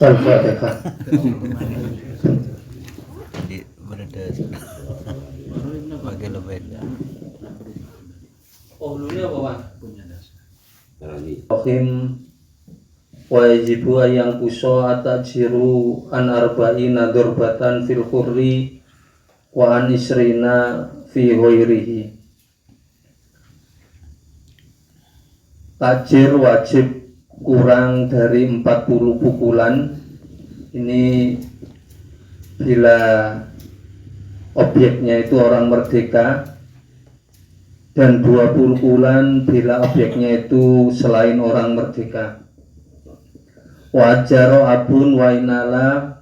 Al-Fatihah. Jadi berada pakai lebih. Oh, dulunya apa, Pak? Rahim wa yajibu ayang kuso atajiru an arba'ina durbatan fil khurri wa an isrina fi ghairihi. Tajir wajib kurang dari 40 pukulan. Ini bila objeknya itu orang merdeka, dan 20 pukulan bila objeknya itu selain orang merdeka. Wajaro abun wa inala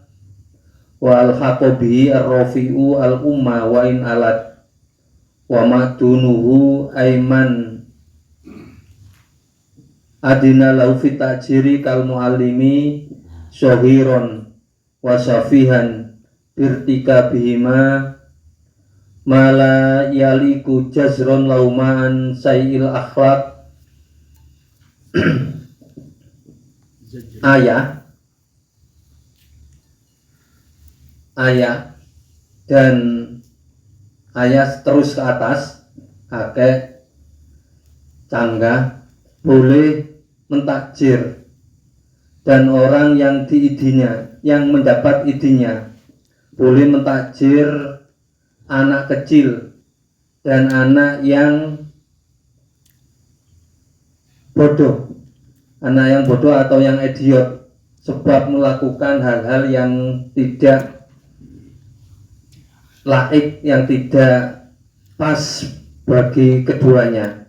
wal haqobi ar-rafi'u al-umma wa in alat wa madunuhu aiman adina lau fitajiri kal muallimi sohiron wa safihan birtika bihima mala yaliku jazron laumaan sayyil akhlak. ayah dan ayah terus ke atas, kakek, cangga boleh mentakjir, dan orang yang diidinya, yang mendapat idinya boleh mentakjir anak kecil dan anak yang bodoh, atau yang idiot, sebab melakukan hal-hal yang tidak laik, yang tidak pas bagi keduanya.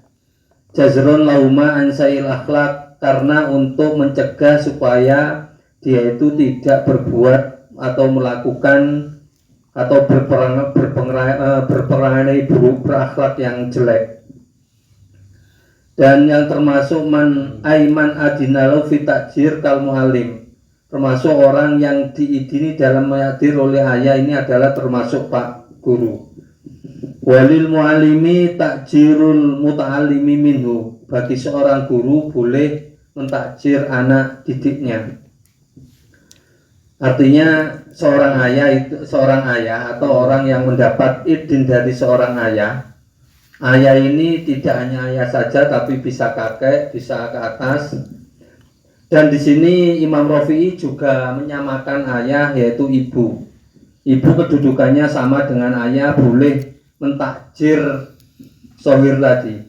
Jazron lauma ansail akhlak, karena untuk mencegah supaya dia itu tidak berbuat atau melakukan atau berperangai buruk, berakhlak yang jelek. Dan yang termasuk man aiman adinalu fitajir kal muallim, termasuk orang yang diidini dalam mengadir oleh ayah, ini adalah termasuk pak guru. Walil muallimi takjirul muta'allimi minhu, bagi seorang guru boleh mentakjir anak didiknya. Artinya seorang ayah atau orang yang mendapat idin dari seorang ayah ini tidak hanya ayah saja, tapi bisa kakek, bisa ke atas. Dan di sini Imam Rafi'i juga menyamakan ayah, yaitu ibu. Ibu kedudukannya sama dengan ayah, boleh mentakjir sohir tadi.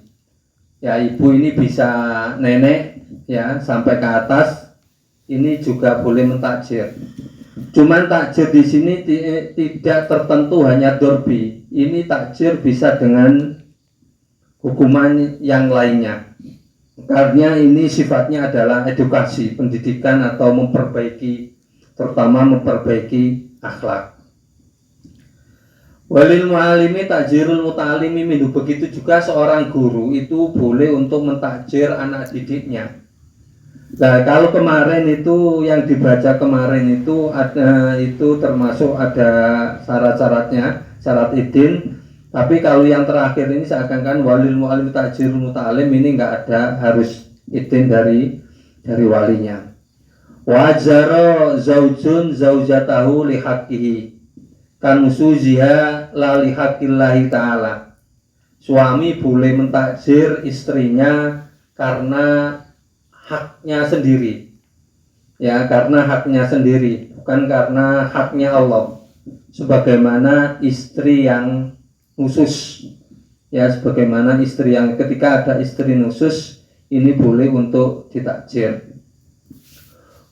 Ya, ibu ini bisa nenek, ya, sampai ke atas, ini juga boleh mentakjir. Cuman takjir di sini tidak tertentu hanya dorbi. Ini takjir bisa dengan hukuman yang lainnya, karena ini sifatnya adalah edukasi, pendidikan, atau memperbaiki, terutama memperbaiki akhlak. Walil mu'alimi takjirul muta'alimi minhu, begitu juga seorang guru itu boleh untuk mentakjir anak didiknya. Nah, kalau kemarin itu yang dibaca kemarin itu ada, itu termasuk ada syarat-syaratnya, syarat idin. Tapi kalau yang terakhir ini seakan-akan walil mu'alim takjirul muta'alim, ini enggak ada harus idin dari walinya. Wajaro zaujun zaujatahu lihaqqihi kanusuziha la lihaqqillahi ta'ala. Suami boleh mentakjir istrinya karena haknya sendiri, ya, karena haknya sendiri, bukan karena haknya Allah. Sebagaimana istri yang khusus, ya, sebagaimana istri yang ketika ada istri khusus, ini boleh untuk ditakjir.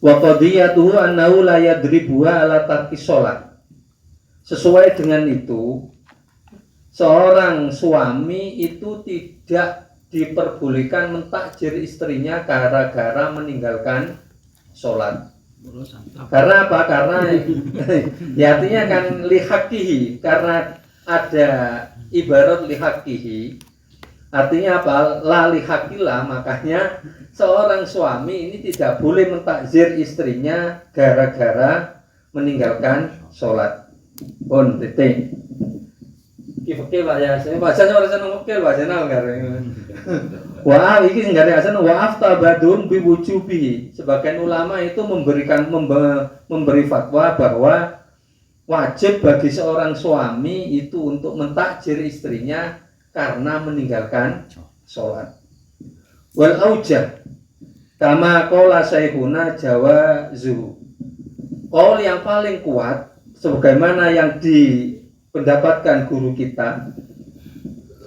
Wa qadiyatuhu annahu la yadribuha ala tarki shalah. Sesuai dengan itu, seorang suami itu tidak diperbolehkan mentakjir istrinya gara-gara meninggalkan sholat. Karena apa? Karena ya, artinya kan lihakihi, karena ada ibarat lihakihi, artinya apa? La lihakillah, makanya seorang suami ini tidak boleh mentakjir istrinya gara-gara meninggalkan sholat. Titik. Ki Pak ya, saya bahasanya ora seneng fikih bahasanya enggak. Wa iki sing gare asan wa aftabadun bi wujubi. Sebagian ulama itu memberi fatwa bahwa wajib bagi seorang suami itu untuk mentakjir istrinya karena meninggalkan sholat. Wal aujah kama qala syekhuna jawazu. Qaul yang paling kuat sebagaimana yang dipendapatkan guru kita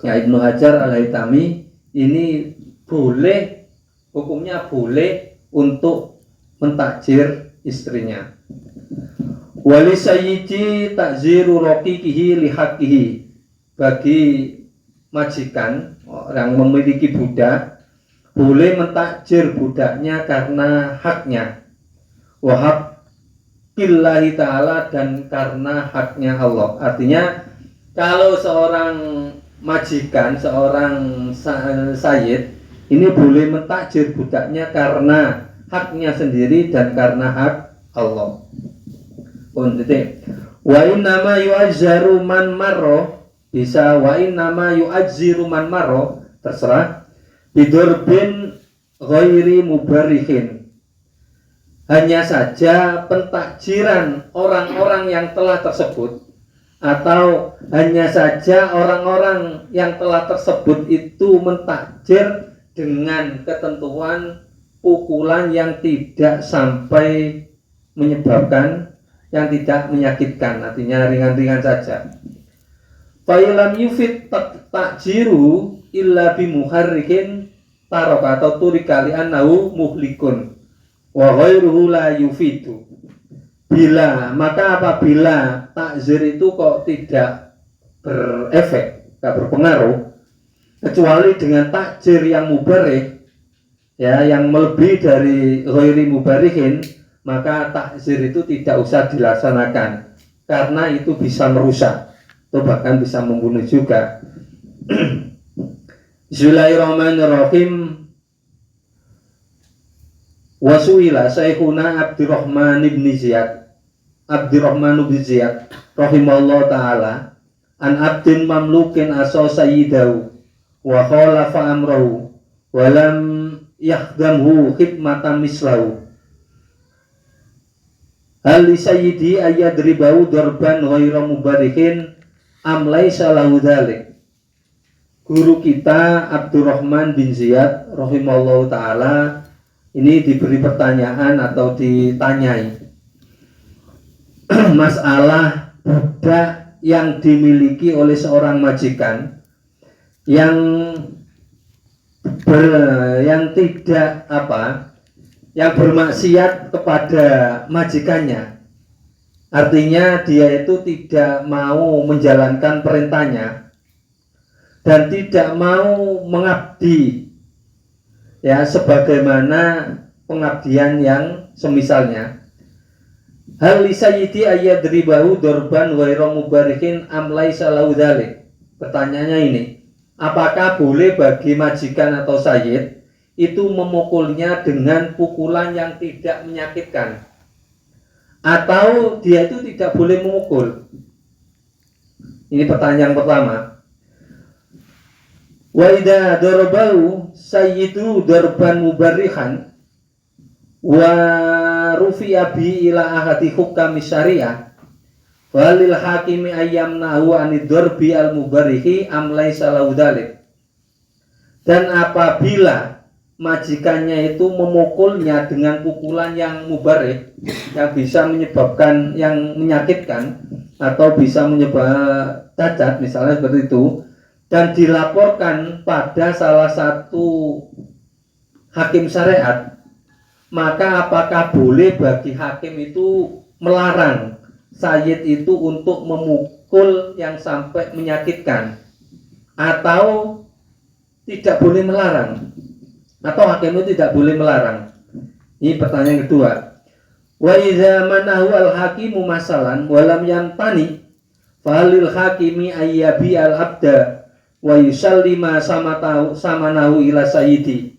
ya Ibnu Hajar Al-Haytami, ini boleh, hukumnya boleh untuk mentakjir istrinya. Wali sayyidi takziru raqiqihi lihaqihi, bagi majikan yang memiliki budak boleh mentakjir budaknya karena haknya. Wahab billahi ta'ala, dan karena haknya Allah. Artinya kalau seorang majikan, seorang sayyid ini boleh mentakjir budaknya karena haknya sendiri dan karena hak Allah. Wa innama yu'azzaru man marro, bisa wa innama yu'azziru man marro, terserah, bidurbin ghairi mubarihin. Hanya saja pentakjiran orang-orang yang telah tersebut, atau hanya saja orang-orang yang telah tersebut itu mentakjir dengan ketentuan pukulan yang tidak sampai menyebabkan, yang tidak menyakitkan, artinya ringan-ringan saja. Fa'ilam yufid takjiru illa bimuharrikin tarok atau turikali annahu muhlikun wa ghairuhu la yufidu. Bila, maka apabila takzir itu kok tidak berefek, tidak berpengaruh, kecuali dengan takzir yang mubarih, ya, yang melebihi dari ghairi mubarihin, maka takzir itu tidak usah dilaksanakan karena itu bisa merusak atau bahkan bisa membunuh juga. Bismillahirrahmanirrahim. Wasuila Syekhuna Abdurrahman bin Ziyad rahimahullah ta'ala an abdin mamlukin aso sayyidahu wa khalafa amrahu wa lam yakhdamhu khidmatan mislahu. Hal li sayyidi ayyadribahu darban ghaira mubarihin am laisa lahu dzalik. Guru kita Abdurrahman bin Ziyad rahimahullah ta'ala ini diberi pertanyaan atau ditanyai masalah budak yang dimiliki oleh seorang majikan yang tidak yang bermaksiat kepada majikannya. Artinya dia itu tidak mau menjalankan perintahnya dan tidak mau mengabdi, ya, sebagaimana pengabdian yang semisalnya. Hal li sayyidi ayyadribahu darban ghairu mubarihin am laisa lahu dzalik. Pertanyaannya ini, apakah boleh bagi majikan atau sayyid itu memukulnya dengan pukulan yang tidak menyakitkan, atau dia itu tidak boleh memukul? Ini pertanyaan pertama. Wa idza darabahu sayyidu darban mubarrihan wa rufi'a bi ila ahadi hukam syariah walil hakimi ayyamnahu anid darbi al mubarrihi am laisa lahu dzalik. Dan apabila majikannya itu memukulnya dengan pukulan yang mubarrih, yang bisa menyebabkan, yang menyakitkan atau bisa menyebabkan cacat misalnya seperti itu, dan dilaporkan pada salah satu hakim syariat, maka apakah boleh bagi hakim itu melarang sayyid itu untuk memukul yang sampai menyakitkan, atau tidak boleh melarang, atau hakim itu tidak boleh melarang? Ini pertanyaan kedua. Wa idza manahu al-hakimu masalan walam yantani falil hakimi ayyabi al-abda wa yusallima samanahu ila sayyidi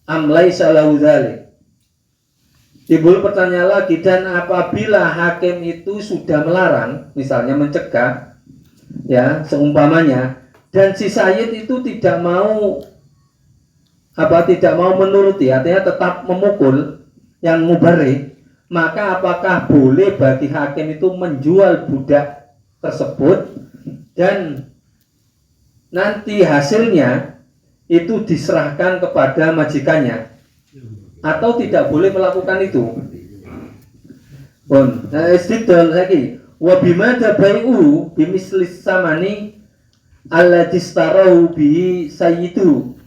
am laisa lahu dzalik. Timbul pertanyaan lagi, dan apabila hakim itu sudah melarang, misalnya mencegah, ya seumpamanya, dan si Sayyid itu tidak mau menuruti, artinya tetap memukul yang mubarih, maka apakah boleh bagi hakim itu menjual budak tersebut dan nanti hasilnya itu diserahkan kepada majikannya, atau tidak boleh melakukan itu? Istidlal lagi, wa bimada bai'u bimislis samani alladhi istarahu bi sayyidu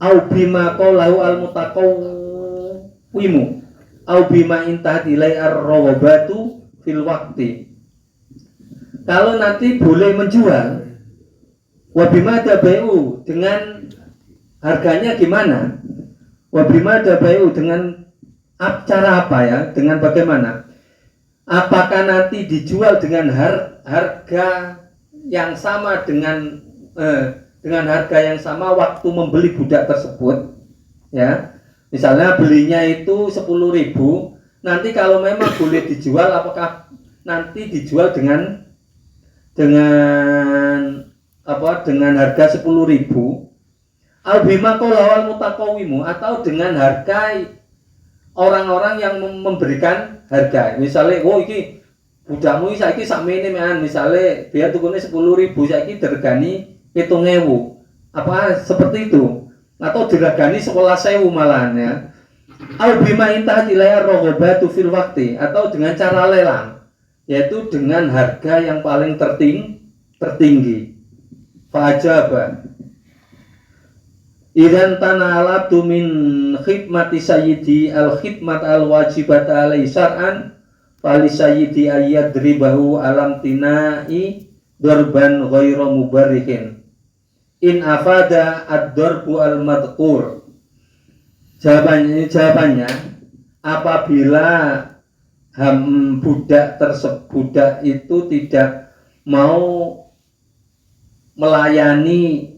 au bima qalahu al-mutaqawwimu au bima intahat ilai ar-rawabatu fil waqti. Kalau nanti boleh menjual, wa bimada bai'u, dengan harganya gimana? Wa bimada bai'u, dengan cara apa ya? Dengan bagaimana? Apakah nanti dijual dengan harga yang sama dengan harga yang sama waktu membeli budak tersebut, ya? Misalnya belinya itu 10.000, nanti kalau memang boleh dijual, apakah nanti dijual dengan harga 10.000? Albima kolawal mutakawimu, atau dengan harga orang-orang yang memberikan harga. Misalnya, iki budakmu saiki sakmene mean, misalnya dia tukunya 10.000, saiki diregani 7.000. Apa seperti itu? Atau diregani 11.000 malahan ya. Au bima intahat ilaiha raghbatu fil waqti, atau dengan cara lelang, yaitu dengan harga yang paling tertinggi. Fa'ajaba idan tanalatu min khidmati sayyidi al-khidmat al-wajibat alai syar'an fali sayyidi ayyadribahu alam tinai darban ghairu mubarihin in afada ad-darbu al-madhkur. Jawabannya, apabila budak itu tidak mau melayani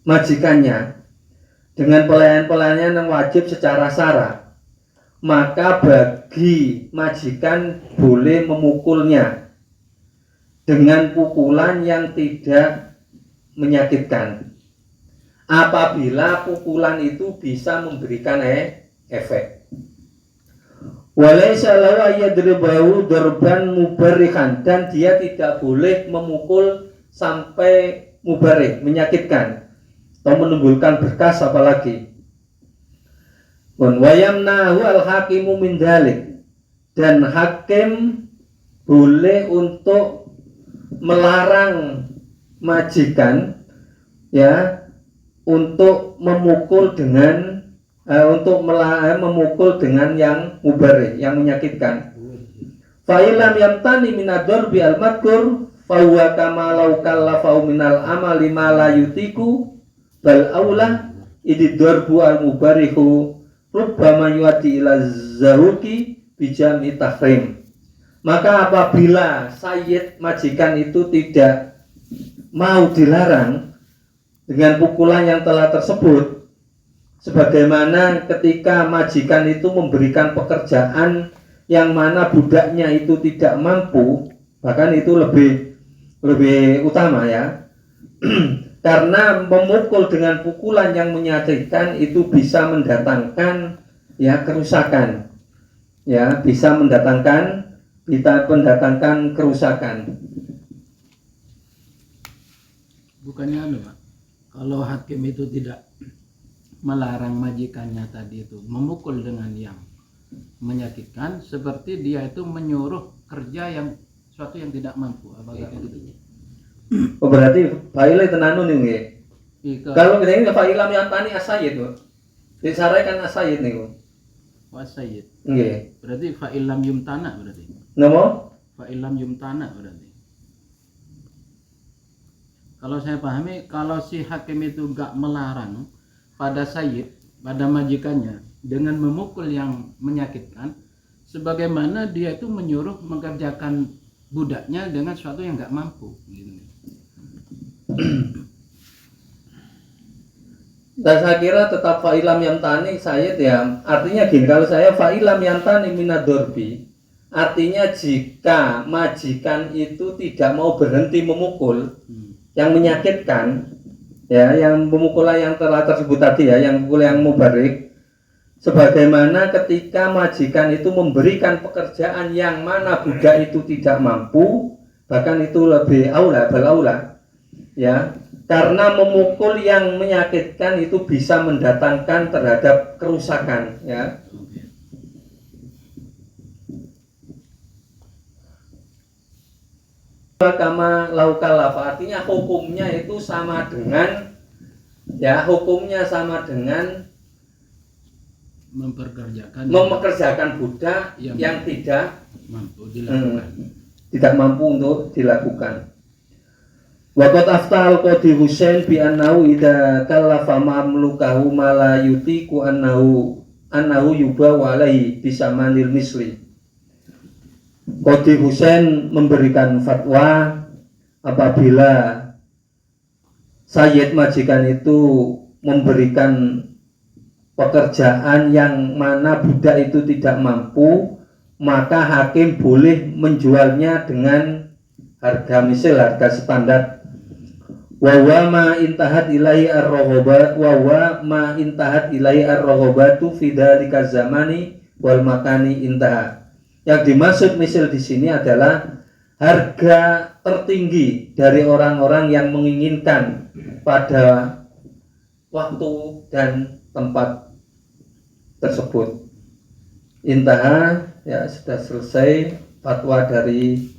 majikannya dengan pelayanan yang wajib secara syarak, maka bagi majikan boleh memukulnya dengan pukulan yang tidak menyakitkan, apabila pukulan itu bisa memberikan efek. Walaysa lahu ayyadribahu darban mubarihan, dan dia tidak boleh memukul sampai mubarih, menyakitkan atau menimbulkan bekas apalagi. Wayamnahu al-hakimu min dzalik, dan hakim boleh untuk melarang majikan ya untuk memukul dengan memukul dengan yang mubarih, yang menyakitkan. Fa illam yamtani min ad-darbi al-madhkur fa huwa kama law kallafa minal amali ma la yutiku bal aula idid-darbu al-mubarihu rubbama yuaddi ila zahuki bijami tahrim. Maka apabila sayyid majikan itu tidak mau dilarang dengan pukulan yang telah tersebut, sebagaimana ketika majikan itu memberikan pekerjaan yang mana budaknya itu tidak mampu, bahkan itu lebih utama ya. Karena memukul dengan pukulan yang menyakitkan itu bisa mendatangkan ya kerusakan, ya bisa mendatangkan kerusakan. Bukannya Pak, kalau hakim itu tidak melarang majikannya tadi itu memukul dengan yang menyakitkan, seperti dia itu menyuruh kerja yang suatu yang tidak mampu, apakah itu? Oh, berarti faile tenanu nih. Kalau kita ini failam yang tani asayid tuh. Disarai kan asayid nih. Wasayid. Nggih. Berarti fa'ilam yumtana berarti. Namo? Fa'ilam yumtana berarti. Kalau saya pahami, kalau si hakim itu enggak melarang pada sayyid, pada majikannya dengan memukul yang menyakitkan, sebagaimana dia itu menyuruh mengerjakan budaknya dengan sesuatu yang enggak mampu gitu. Dan saya kira tetap fa'ilam yamtani sayyid ya. Artinya gini, kalau saya fa'ilam yamtani minadorbi, Artinya jika majikan itu tidak mau berhenti memukul yang menyakitkan, ya, yang pemukulan yang telah tersebut tadi ya, yang pukul yang mubarik, sebagaimana ketika majikan itu memberikan pekerjaan yang mana budak itu tidak mampu, bahkan itu lebih aula, balaula, ya, karena memukul yang menyakitkan itu bisa mendatangkan terhadap kerusakan, ya. Kama laukalafa, artinya hukumnya itu sama dengan, ya, hukumnya sama dengan mempekerjakan budak yang tidak mampu dilakukan. Tidak mampu untuk dilakukan. Waqat aftal qadi Husain bi annahu idza kallafa mamlukahu ma la yutiku annahu yubawa alaihi bisamanil misli. Qadi Husain memberikan fatwa apabila sayyid majikan itu memberikan pekerjaan yang mana budak itu tidak mampu, maka hakim boleh menjualnya dengan harga misil, harga standar. Wa ma intahat ilaihi ar-raghabatu fi dzalika zamani wal makani intaha. Yang dimaksud misil di sini adalah harga tertinggi dari orang-orang yang menginginkan pada waktu dan tempat tersebut. Intaha, ya, sudah selesai fatwa dari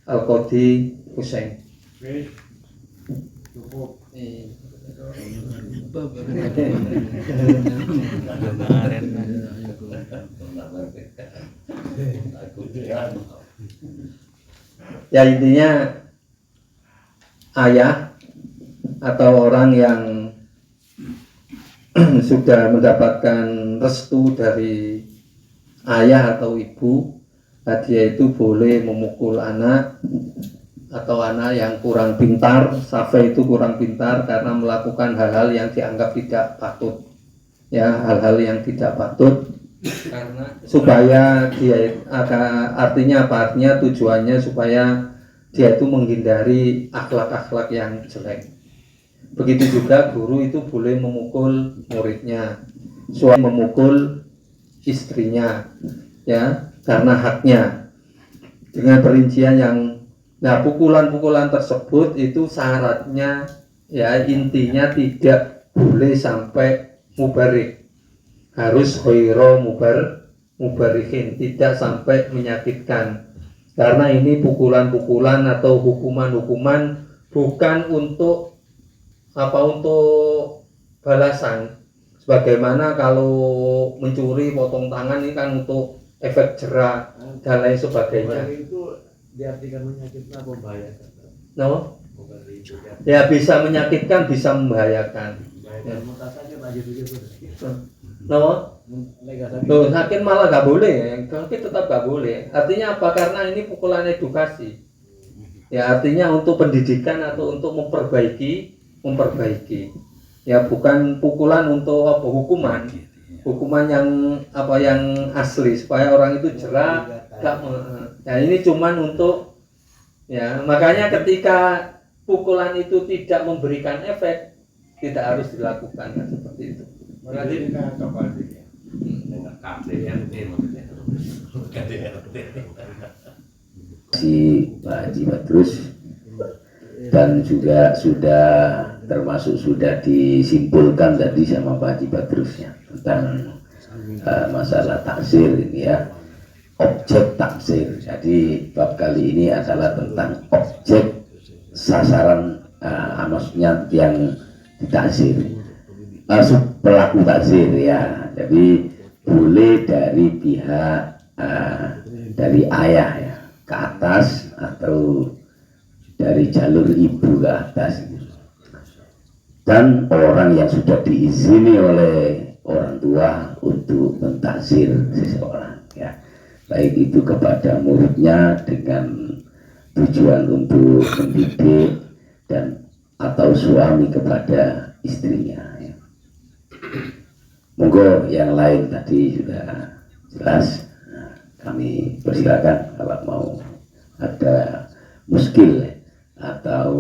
Al-Qadi Husain. Cukup. Ya, intinya ayah atau orang yang sudah mendapatkan restu dari ayah atau ibu, dia itu boleh memukul anak atau anak yang kurang pintar. Safa itu kurang pintar karena melakukan hal-hal yang dianggap tidak patut, ya, hal-hal yang tidak patut, karena supaya dia artinya apa, artinya tujuannya supaya dia itu menghindari akhlak-akhlak yang jelek. Begitu juga guru itu boleh memukul muridnya, suami memukul istrinya, ya, karena haknya, dengan perincian yang, nah, pukulan-pukulan tersebut itu syaratnya, ya, intinya tidak boleh sampai mubarik, harus ghaira mubarikin, tidak sampai menyakitkan, karena ini pukulan-pukulan atau hukuman-hukuman bukan untuk untuk balasan. Sebagaimana kalau mencuri potong tangan ini kan untuk efek jerah dan lain sebagainya. Itu diartikan menyakitkan, membahayakan. No? Ya, bisa menyakitkan, bisa membahayakan. Ya. No? Tuh, sakit malah gak boleh, sakit tetap gak boleh. Artinya apa? Karena ini pukulan edukasi. Ya, artinya untuk pendidikan atau untuk memperbaiki. Ya, bukan pukulan untuk apa, hukuman yang apa, yang asli supaya orang itu jerah. Nah, ini cuman untuk, ya, makanya ketika pukulan itu tidak memberikan efek, tidak harus dilakukan, nah, seperti itu. Si Pak Haji Badrus, dan juga sudah termasuk sudah disimpulkan tadi sama Pak Haji Badrusnya tentang masalah taksir ini, ya, objek taksir. Jadi bab kali ini adalah tentang objek sasaran, maksudnya yang ditaksir, pelaku taksir, ya. Jadi boleh dari pihak dari ayah, ya, ke atas atau dari jalur ibu ke atas, dan orang yang sudah diizini oleh orang tua untuk mentaksir seseorang, ya, baik itu kepada muridnya dengan tujuan untuk mendidik dan atau suami kepada istrinya, ya. Monggo yang lain tadi sudah jelas. Nah, kami persilakan kalau mau ada muskil atau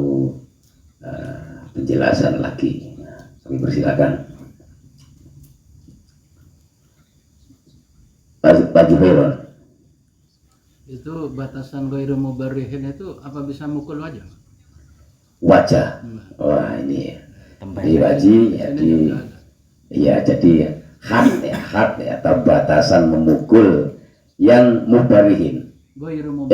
penjelasan lagi. Kami persilakan. Pak Juhairon. Itu batasan ghairu mubarrihin itu apa bisa mukul wajah? Wajah. Wah ini ya. Di Haji, jadi ya jadi had ya, atau batasan memukul yang mubarihin, Ghairu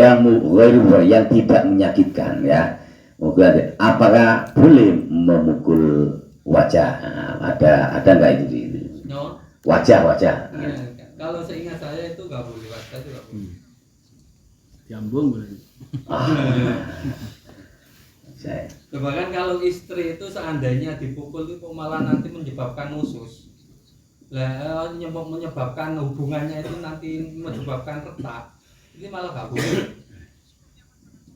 yang tidak menyakitkan ya. Mungkin apakah boleh memukul wajah? Nah, ada nggak itu? No. Wajah. Iya, kalau seingat saya itu nggak boleh, wajah itu nggak boleh. Jambung berarti. Bahkan kalau istri itu seandainya dipukul itu malah nanti menyebabkan usus. Lah menyebabkan hubungannya itu nanti menyebabkan retak. Ini malah nggak boleh.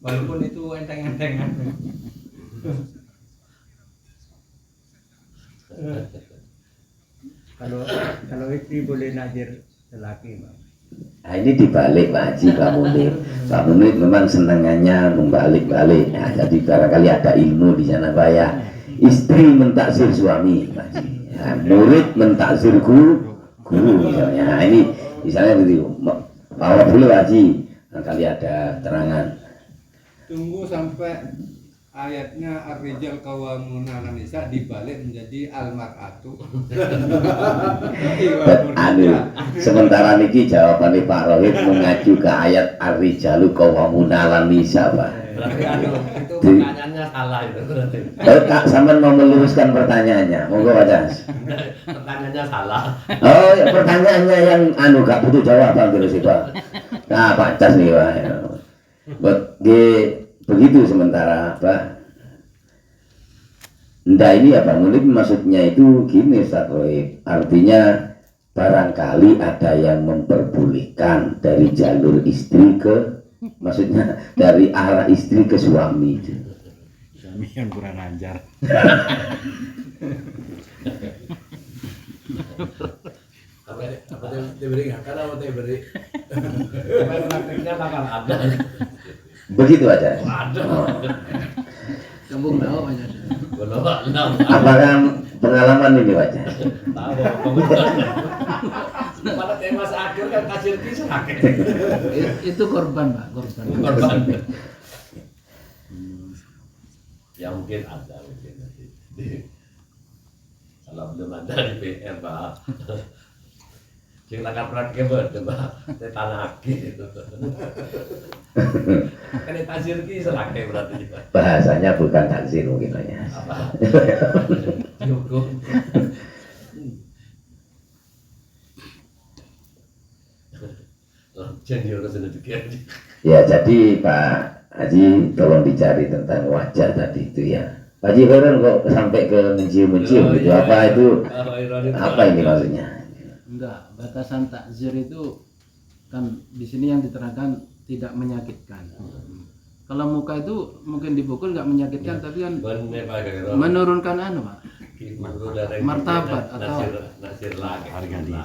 Walaupun itu enteng-entengan. Kalau istri boleh nazir lelaki, Pak. Nah, ini dibalik Pak Haji, Pak Munir. Pak Munir memang senangannya membalik-balik. Nah, jadi barangkali ada ilmu di sana Pak ya. Istri mentaksir suami, Pak Haji. Nah, murid mentaksir guru misalnya. Nah, ini misalnya begitu. Bawa dulu Pak Haji. Barangkali ada terangan. Tunggu sampai ayatnya ar-rijal qawwamuna 'alan nisa dibalik menjadi al-mar'atu. Anu, sementara niki jawabannya Pak Rohid mengacu ke ayat ar-rijalu qawwamuna 'alan nisa, Pak. Berarti itu pertanyaannya salah itu berarti. Kak sampean mau meluruskan pertanyaannya, monggo Pak Cas. Pertanyaannya salah. Oh, ya, pertanyaannya yang anu gak butuh jawaban terus itu, Pak. Nah, Pak Cas nih, Pak. Begitu sementara Pak. Ndak ini apa Munir maksudnya itu gini Ustaz Rohib. Artinya barangkali ada yang memperbolehkan dari jalur istri ke, maksudnya dari arah istri ke suami. Suami yang kurang ajar. Apa diberi nggak? Karena mau diberi. Praktiknya bakal ada. Begitu aja. Oh. Jambung tahu aja. Belum. Apakah pengalaman ini Pak Cas? Tahu. Pada tema akhir kan kasir kisah. Itu korban Pak, korban. Ya mungkin ada mungkin nanti. Kalau belum ada di PR Pak. Sing lakar praktek bener Pak. Tetanaki itu. Kan tasir ki selake berarti. Bahasanya bukan taksir mungkin Pak ya. Apa? Cukup. Jangan diurusin itu kan. Ya jadi Pak Haji tolong dicari tentang wajah tadi itu ya. Pak Haji Heran kok sampai ke mencium-mencium gitu. Apa itu? Apa ini maksudnya? Enggak, batasan takzir itu kan di sini yang diterangkan tidak menyakitkan. Kalau muka itu mungkin dipukul nggak menyakitkan, tapi kan menurunkan anu Pak. Martabat atau nasir lagi harga dia.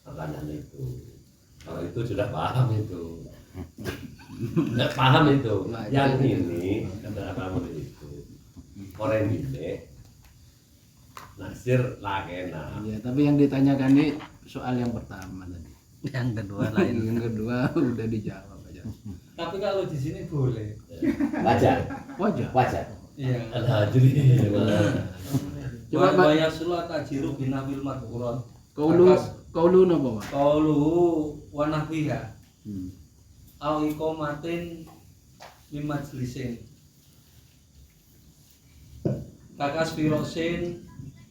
Pertanyaan itu. Kalau itu sudah paham itu. Sudah paham itu. Yang ini kata kamu itu orang ini nasir lagi ya, tapi yang ditanyakan ini soal yang pertama tadi. Yang kedua lain. Yang kedua udah dijawab aja. Tapi kalau di sini boleh. wajar. Wajah. Iya. Alhamdulillah. Coba, Pak. banyak sulat tajiru binawil madhuron. Kaulu napa Pak? Qaulu wa nahwiha. Au iqamatin min majlisin. Kakas firosin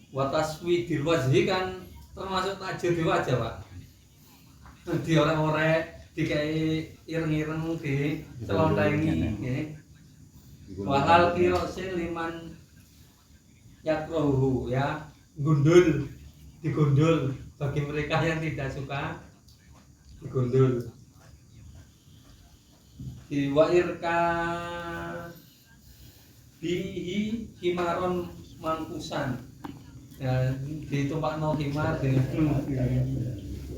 wa taswidil wajhi kan termasuk tajir di wajah Pak. Di orang-orang dikai ireng-ireng di selondengi nggih. Wahal firosin liman yakrohu ya, gundul, digundul bagi mereka yang tidak suka digundul. Diwairka bihi himaron mangkusan dan ditumpakno himar dengan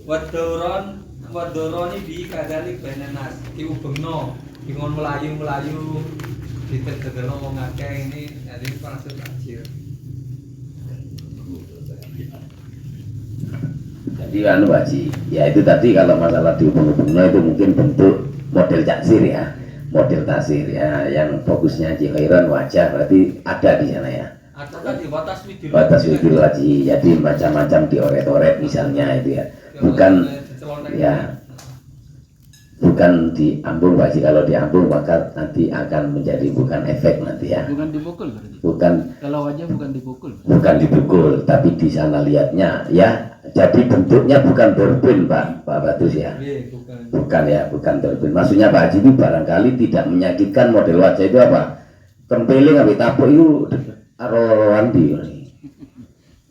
wadoron Wadoroni bi kadalik benenas diubengno bingon melayu ditegelno wong akeh ini jadi langsung takjil. Jadi anu Pak Haji, ya itu tadi kalau masalah dihubung-hubungno itu mungkin bentuk model taksir ya, model taksir ya, yang fokusnya Haji Khairon wajah berarti ada di sana ya. Atau kan di batas widil. Batas widil Haji, jadi macam-macam dioret-oret misalnya itu ya, bukan ya, bukan diambung Pak Haji. Kalau diambung maka nanti akan menjadi bukan efek nanti ya. Bukan dipukul berarti. Bukan Kalau wajah bukan dipukul. bukan dipukul, tapi di sana lihatnya ya. Jadi bentuknya bukan turbin Pak Batus ya. Iya, bukan. Bukan ya, bukan turbin. Maksudnya Pak Haji itu barangkali tidak menyakitkan model wajah itu apa? Tempeling habis tapuk itu arol-arolan di.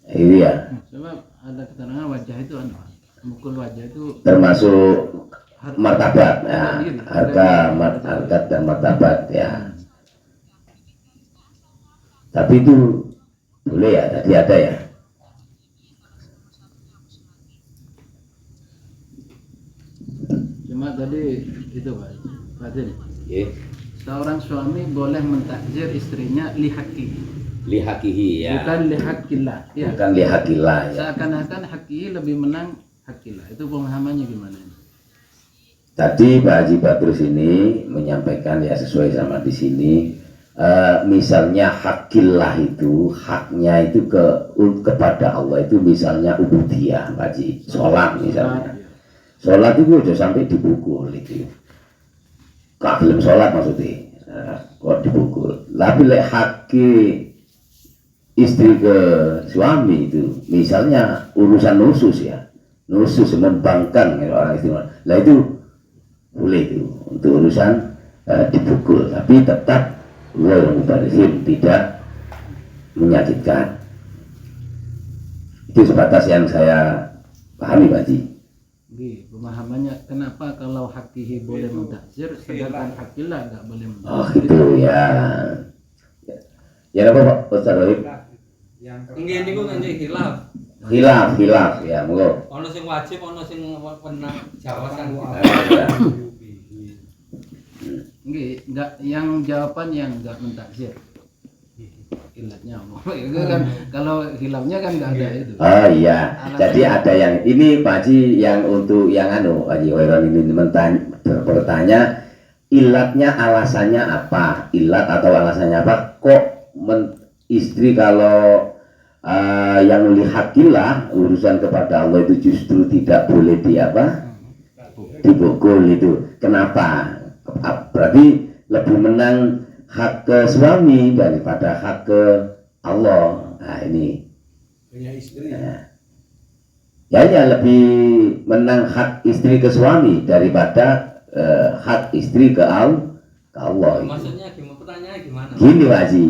Itu ya. Sebab ada keterangan wajah itu anu, mukul wajah itu Termasuk martabat ya, harkat dan martabat ya. Tapi itu boleh ya, tadi ada ya. cuma tadi itu Pak Fadil. Ya, Seorang suami boleh mentakzir istrinya lihaki, lihakihi ya. bukan lihakillah. Ya. Bukan lihakilah ya. Seakan-akan hakihi lebih menang hakillah. Itu pemahamannya gimana? Tadi Pak Haji Badrus ini menyampaikan ya sesuai sama di sini. Misalnya hakillah itu haknya itu kepada Allah itu misalnya ubudiyah Pak Haji, sholat misalnya. Sholat itu udah sampai dipukul itu. Kak belum sholat maksudnya, kok dipukul. Tapi lek haki istri ke suami itu, misalnya urusan nusus ya, nusus membangkang ya, orang istimewa. Lah itu boleh itu untuk urusan dipukul, tapi tetap tidak menyakitkan. Itu sebatas yang saya pahami Pak Haji. Pemahamannya kenapa kalau hakihi boleh mentakzir sedangkan hakillah nggak boleh mentakzir? Oh itu ya. Ya apa Pak Ustaz Rohib? Nggih niku nganti hilaf. Hilaf ya monggo. Ono sing wajib, ono sing penang jawaban. Nggih, nggak yang jawaban yang nggak mentakzir. Ilatnya apa? Itu kan kalau hilafnya kan nggak ada itu. Oh iya. Jadi ada yang ini Pak Haji yang untuk yang anu Haji Khairon ini bertanya ilatnya alasannya apa? Ilat atau alasannya apa? Kok istri kalau yang lihakilah urusan kepada Allah itu justru tidak boleh dipukul itu. Kenapa? Berarti lebih menang hak ke suami daripada hak ke Allah. Nah ini Punya istri. ya lebih menang hak istri ke suami daripada hak istri ke Allah. Maksudnya gimana? Pertanyaannya gimana? Gini Pak Haji.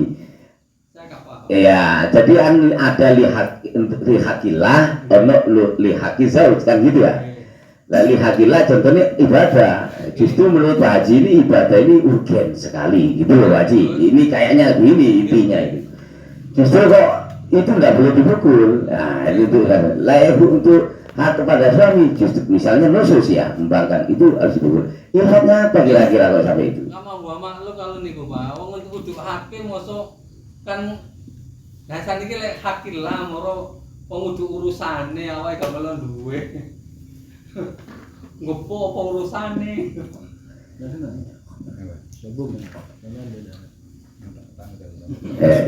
Saya nggak paham. Ya, jadi ada lihakilah, ono lihaki zaud kan gitu ya. Lah lihakilah contohnya ibadah. Justru menurut Pak Haji ini ibadah ini urgen sekali gitu loh Pak Haji. Ini kayaknya begini intinya itu. Justru kok itu nggak boleh dipukul. Nah itu kan layak untuk hak kepada suami. Justru misalnya nusus ya, membangkang itu harus dipukul. Ilhatnya apa kira-kira kalau sampai itu? Nggak mau gua maklum kalau niku Pak. Wong kudu hakim mosok kan dasar iki lek hakillah moro wong kudu urusane awake gak melu duwe. Ngopo apa urusane?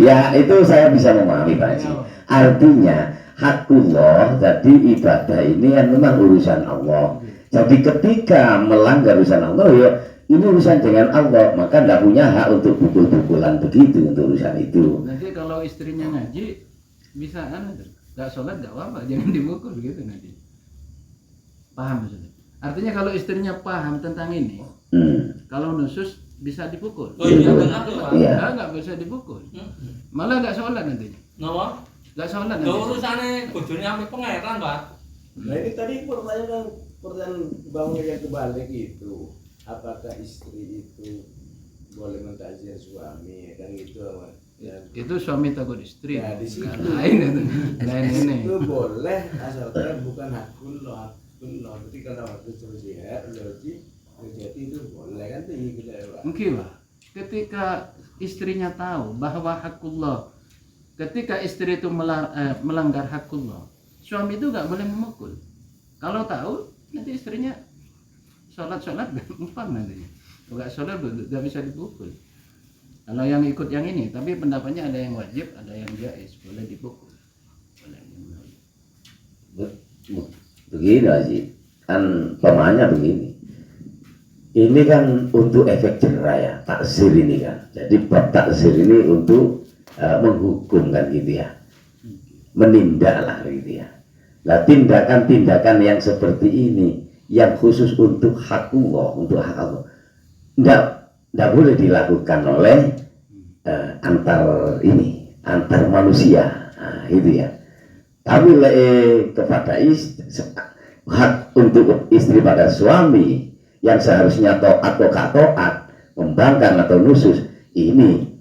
Ya itu saya bisa memahami Pak Haji. Artinya hakullah jadi ibadah ini kan memang urusan Allah. Jadi ketika melanggar urusan Allah ya ini urusan dengan Allah, maka tidak punya hak untuk pukul-pukulan begitu untuk urusan itu. Nanti kalau istrinya ngaji bisa kan nggak sholat nggak apa-apa, jangan dipukul gitu nanti. Paham maksudnya? Artinya kalau istrinya paham tentang ini, kalau nusus bisa dipukul. Oh iya benar Pak. Iya. Nggak bisa dipukul. Malah nggak sholat nantinya. Napa? Nggak sholat nanti. Lho urusane bojone ame pangeran, Pak. Nah ini tadi pertanyaan Bang yang kebalik itu, apakah istri itu boleh mentakzir suami kan gitu Mas? Ya, Itu suami takut istri. ya di situ Lain itu. Lain ini. itu boleh asalkan bukan hakullah. benar. Jadi kalau waktu sehat, jadi itu boleh kan tinggi kita Pak. Mungkin lah. Ketika istrinya tahu bahwa hakullah, ketika istri itu melanggar hakullah, suami itu nggak boleh memukul. Kalau tahu, nanti istrinya sholat gampang nantinya. Nggak sholat nggak bisa dipukul. Kalau yang ikut yang ini, tapi pendapatnya ada yang wajib, ada yang jaiz, boleh dipukul. Begini Haji, kan pemahamannya begini. Ini kan untuk efek jerah ya, taksir ini kan. Jadi bab taksir ini untuk menghukum kan gitu ya, menindak lah gitu ya. Nah tindakan-tindakan yang seperti ini, yang khusus untuk hak Allah, untuk hak Allah, tidak boleh dilakukan oleh antar manusia, nah, itu ya. Tapi kepada hak untuk istri pada suami yang seharusnya taat atau taat, membangkang atau nusus, ini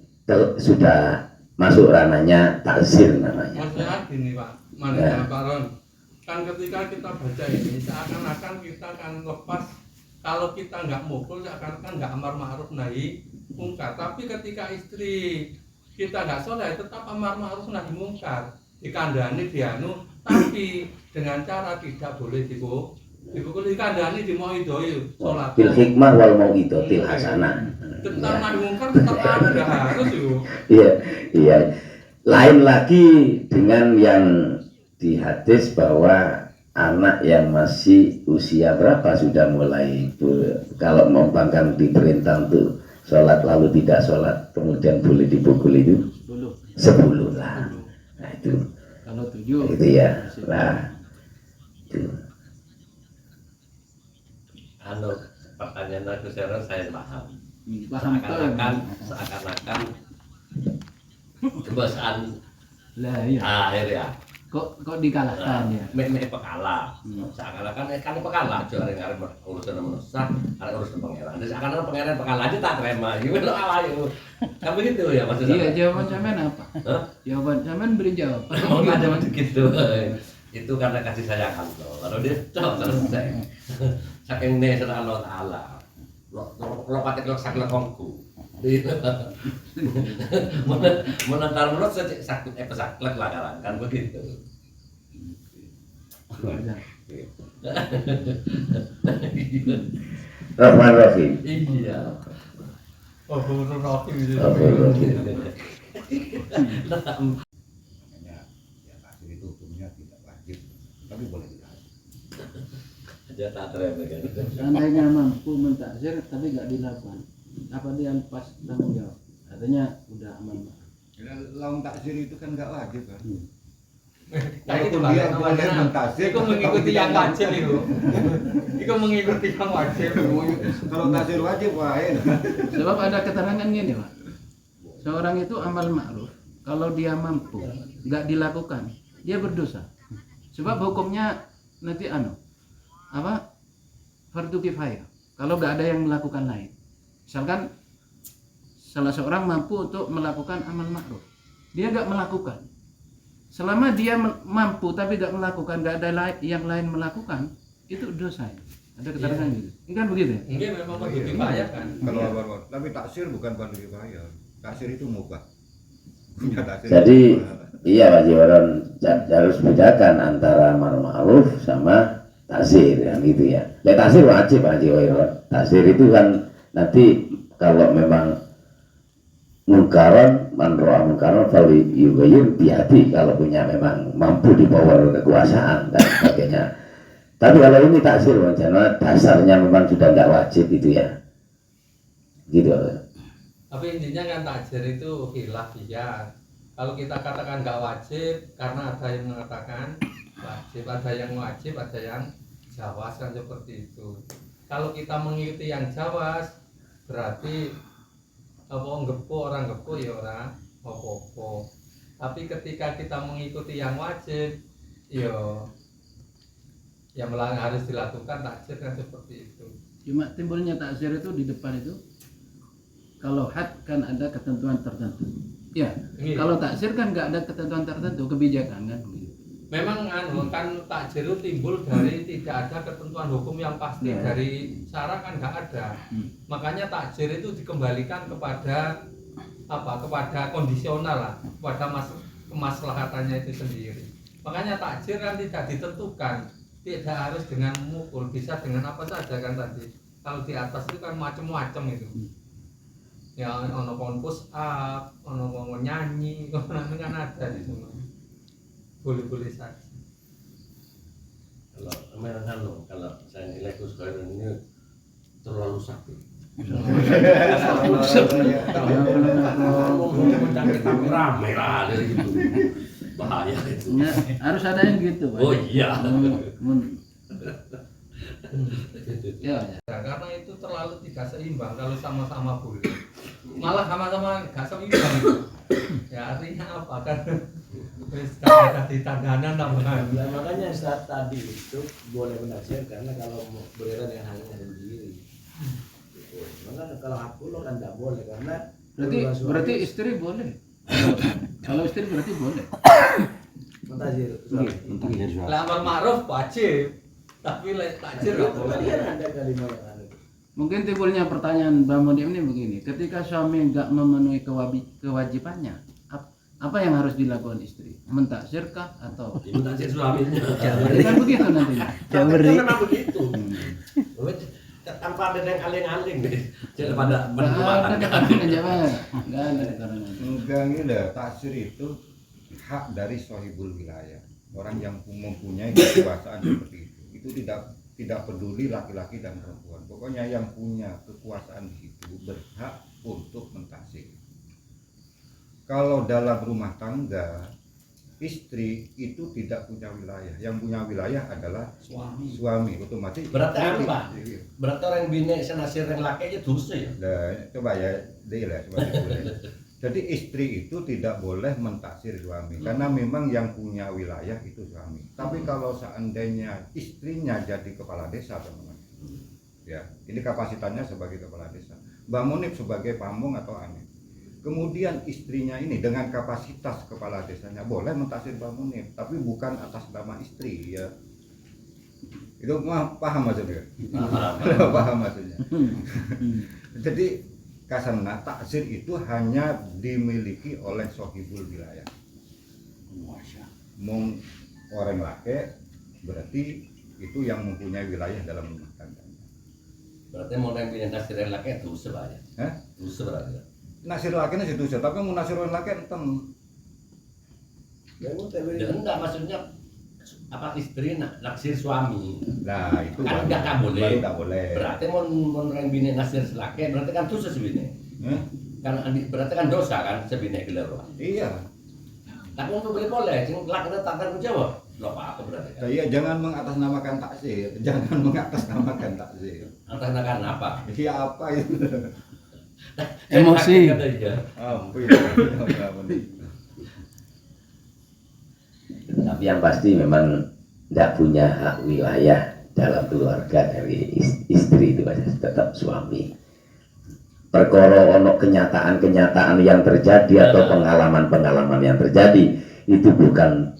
sudah masuk ranahnya taksir namanya. Maksudnya gini Pak, mana Pak Ron, kan ketika kita baca ini seakan-akan kita akan lepas, kalau kita nggak mukul seakan-akan nggak amar ma'ruf nahi mungkar. Tapi ketika istri kita nggak sholat tetap amar ma'ruf nahi mungkar, dikandani dianu, tapi dengan cara tidak boleh dipukul, dikandani di mauidoi sholat. Bil hikmah wal mau'idotil hasanah. Tetap nahi mungkar tetap ada harus yuk. Iya. Lain lagi dengan yang di hadis bahwa anak yang masih usia berapa sudah mulai kalau membangkang diperintah untuk sholat lalu tidak sholat kemudian boleh dipukul itu 10 lah. Nah itu. Kalau 7 itu ya. Nah itu. Anu pertanyaan aku sekarang saya paham. Seakan-akan kebosaan lah ya. akhir ya. Kok dikalahkan ya? Pekalah. Seakan-akan kan pekalah aja arek urusan manusia, arek urusan pangeran. Terus seakan-akan pangeran pekalah aja tak terima. Gimana ayo. Kan begitu ya maksudnya. Iya, jawaban sampean apa? Hah? Jawaban sampean beri jawaban. Oh, ada macam gitu. Itu karena kasih sayang Allah. Kalau dia selesai. Saking nesar Allah Taala. Lo patek lo sakit kongku. Menantar mulut sakit sakit lah kan begitu. Rahman Rahim. Iya. Oh, bener Rocky gitu. Itu hukumnya tidak wajib, tapi boleh dikasih. Dia tak terima kan. Seandainya mampu mentakzir tapi nggak dilakukan, apa dia lepas tanggung jawab? Artinya udah aman. Lawan takzir itu kan nggak wajib kan. Itu dia boleh mentakzir, itu mengikuti yang wajib itu. Itu mengikuti yang wajib. Kalau takzir wajib wah enak. Sebab ada keterangan gini Pak, seorang itu amal ma'ruf kalau dia mampu nggak dilakukan dia berdosa. Sebab hukumnya nanti fardu kifayah. Kalau nggak ada yang melakukan lain, misalkan salah seorang mampu untuk melakukan amal ma'ruf, dia nggak melakukan. Selama dia mampu tapi nggak melakukan, nggak ada yang lain melakukan, itu dosa. Ada keterangan gitu. Ini kan begitu ya? Mungkin memang fardu kifayah kan. Kalau tapi taksir bukan fardu kifayah. Taksir itu mubah. Punya taksir. Jadi iya Pak Jiwaron harus bedakan antara amar ma'ruf sama taksir yang gitu ya. Ya taksir wajib Pak Jiwaron. Taksir itu kan nanti kalau memang mungkaran, man ro'a mungkaran fali yughayyir biyadi, kalau punya memang mampu di power kekuasaan dan sebagainya. Tapi kalau ini taksir karena dasarnya memang sudah nggak wajib itu ya. Gitu. Tapi intinya kan takjir itu khilafiyah. Kalau kita katakan nggak wajib karena ada yang mengatakan wajib, ada yang wajib, ada yang jawas kan seperti itu. Kalau kita mengikuti yang jawas berarti orang gepo ya orang apa-apa. Tapi ketika kita mengikuti yang wajib ya harus dilakukan takjir kan seperti itu. Cuma timbulnya takzir itu di depan itu, kalau had kan ada ketentuan tertentu. Ya, kalau takzir kan nggak ada ketentuan tertentu, kebijakan kan begitu. memang kan takjir itu timbul dari tidak ada ketentuan hukum yang pasti, dari syara kan nggak ada. Makanya takjir itu dikembalikan kepada kepada kondisional lah, kepada kemaslahatannya itu sendiri. Makanya takjir kan tidak ditentukan, tidak harus dengan memukul, bisa dengan apa saja kan tadi. Kalau di atas itu kan macam-macam itu. Ya ono kon push up, ono kon nyanyi, kon kan ada di semua. Boleh-boleh saja. Kalau saya nilai Gus Khairul ini terlalu sakit. Rame lah dari itu. Bahaya itu. Ya, harus ada yang gitu, Pak. Oh iya. Ya, Karena itu terlalu tidak seimbang kalau sama-sama boleh. Malah sama-sama gak seimbang itu. Ya artinya apa kan? Wis ada di tandanan tambahan. Ya, makanya saat tadi itu boleh menaksir karena kalau beneran yang hanya sendiri. Gitu. Makanya kalau hak lo kan tidak boleh karena berarti istri boleh. Kalau istri berarti boleh. mentazir suami. Lah amar ma'ruf wajib, tapi lek takjir Itu gak boleh. tadi kan ada kalimat yang ada. Mungkin timbulnya pertanyaan Mbak Mudim ini begini, ketika suami nggak memenuhi kewajibannya, apa yang harus dilakukan istri? Mentaksirkah atau? Itu takjir suaminya. Kan begitu nantinya. Itu memang begitu. Tanpa ada yang aling-aling deh. Jadi pada Nggak ada keterangan jawab, nggak ada keterangan. Enggak, ini lah, taksir itu hak dari sohibul wilayah, orang yang mempunyai kekuasaan seperti itu. Itu tidak peduli laki-laki dan perempuan, pokoknya yang punya kekuasaan di situ berhak untuk mentaksir. Kalau dalam rumah tangga, istri itu tidak punya wilayah, yang punya wilayah adalah suami otomatis. Berarti istri- apa? Berarti orang bini senasir yang laki aja dosa ya. Nah, coba ya, dia lah, coba boleh. Jadi istri itu tidak boleh mentaksir suami karena memang yang punya wilayah itu suami. Tapi kalau seandainya istrinya jadi kepala desa, teman-teman, ya ini kapasitasnya sebagai kepala desa, Mbak Munib sebagai pamong atau anik. Kemudian istrinya ini dengan kapasitas kepala desanya boleh mentaksir Mbak Munib, tapi bukan atas nama istri ya. Itu paham maksudnya? Paham maksudnya. Jadi kasana taksir itu hanya dimiliki oleh sohibul wilayah. Mong orang laki berarti itu yang mempunyai wilayah dalam rumah tangga. Berarti mau yang bini nasir yang laki dosa banyak. Hah? Dosa berarti. Nasir laki itu dosa, tapi mau nasir orang laki enten. Ya enggak, maksudnya apa istri naksir suami. Nah itu Kan enggak boleh. baru nggak boleh. Berarti mau orang bini nasir selaki berarti kan dosa sebini. Hah? Kan berarti kan dosa kan sebini gelar. Iya. Tapi untuk boleh, sing laki tanggung jawab. Lo apa berarti? Kan? Iya, jangan mengatasnamakan taksir, jangan mengatasnamakan taksir. Atas nakan apa? Iya apa itu? Emosi. Kata dia. Ampun. Tapi yang pasti memang tidak punya hak wilayah dalam keluarga dari istri itu tetap suami. Perkara ono kenyataan-kenyataan yang terjadi atau pengalaman-pengalaman yang terjadi itu bukan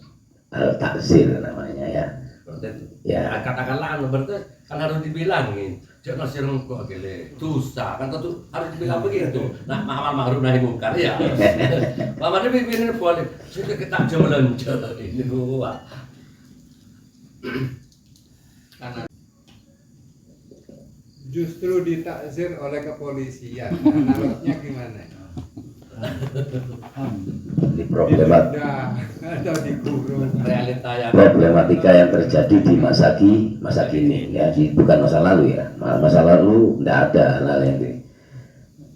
taksir namanya ya. Berarti Ya. katakanlah berarti kan harus dibilangin. Jangan nasir kok gele dosa kan tentu harus dibilang begitu. Nah, amal ma'ruf nahi mungkar ya. Mamane pipirin boleh. Sudah kita jemlenje ini gua. Karena Justru ditakzir oleh kepolisian. Analognya gimana? Ini problematika Didenda atau dikurung. Realita yang yang terjadi di masa kini ya, bukan masa lalu ya. Masa lalu tidak ada hal yang ini.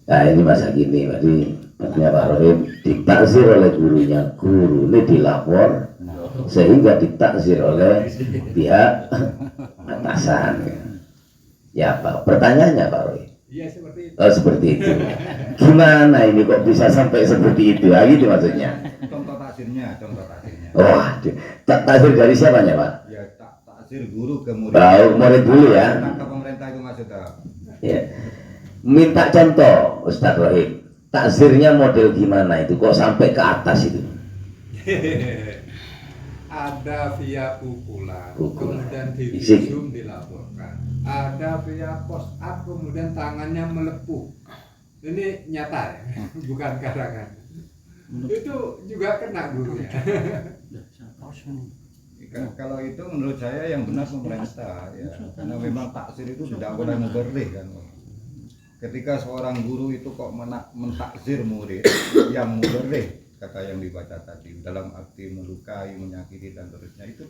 Nah ini masa kini, jadi maksudnya Pak Rohim ditakzir oleh gurunya, guru ini dilapor sehingga ditakzir oleh pihak atasan ya. Ya Pak, pertanyaannya Pak Rohim. Iya seperti itu. Oh seperti itu. Gimana ini kok bisa sampai seperti itu? Ah, gitu maksudnya. Contoh taksirnya. Wah, taksir dari siapanya Pak? Ya taksir guru ke murid. Tahu murid dulu ya. Ke pemerintah itu maksudnya. Ya. Minta contoh Ustadz Rohim. Taksirnya model gimana itu? Kok sampai ke atas itu? Ada via pukulan, Pukulan. kemudian di Fisik. visum dilaporkan. Ada via post up, kemudian tangannya melepuh. Ini nyata ya, bukan karangan. Itu juga kena gurunya. Kalau itu menurut saya yang benar pemerintah ya, karena memang taksir itu tidak boleh muberlih kan. Ketika seorang guru itu kok mentakzir murid yang muberlih, kata yang dibaca tadi, dalam arti melukai, menyakiti dan seterusnya, itu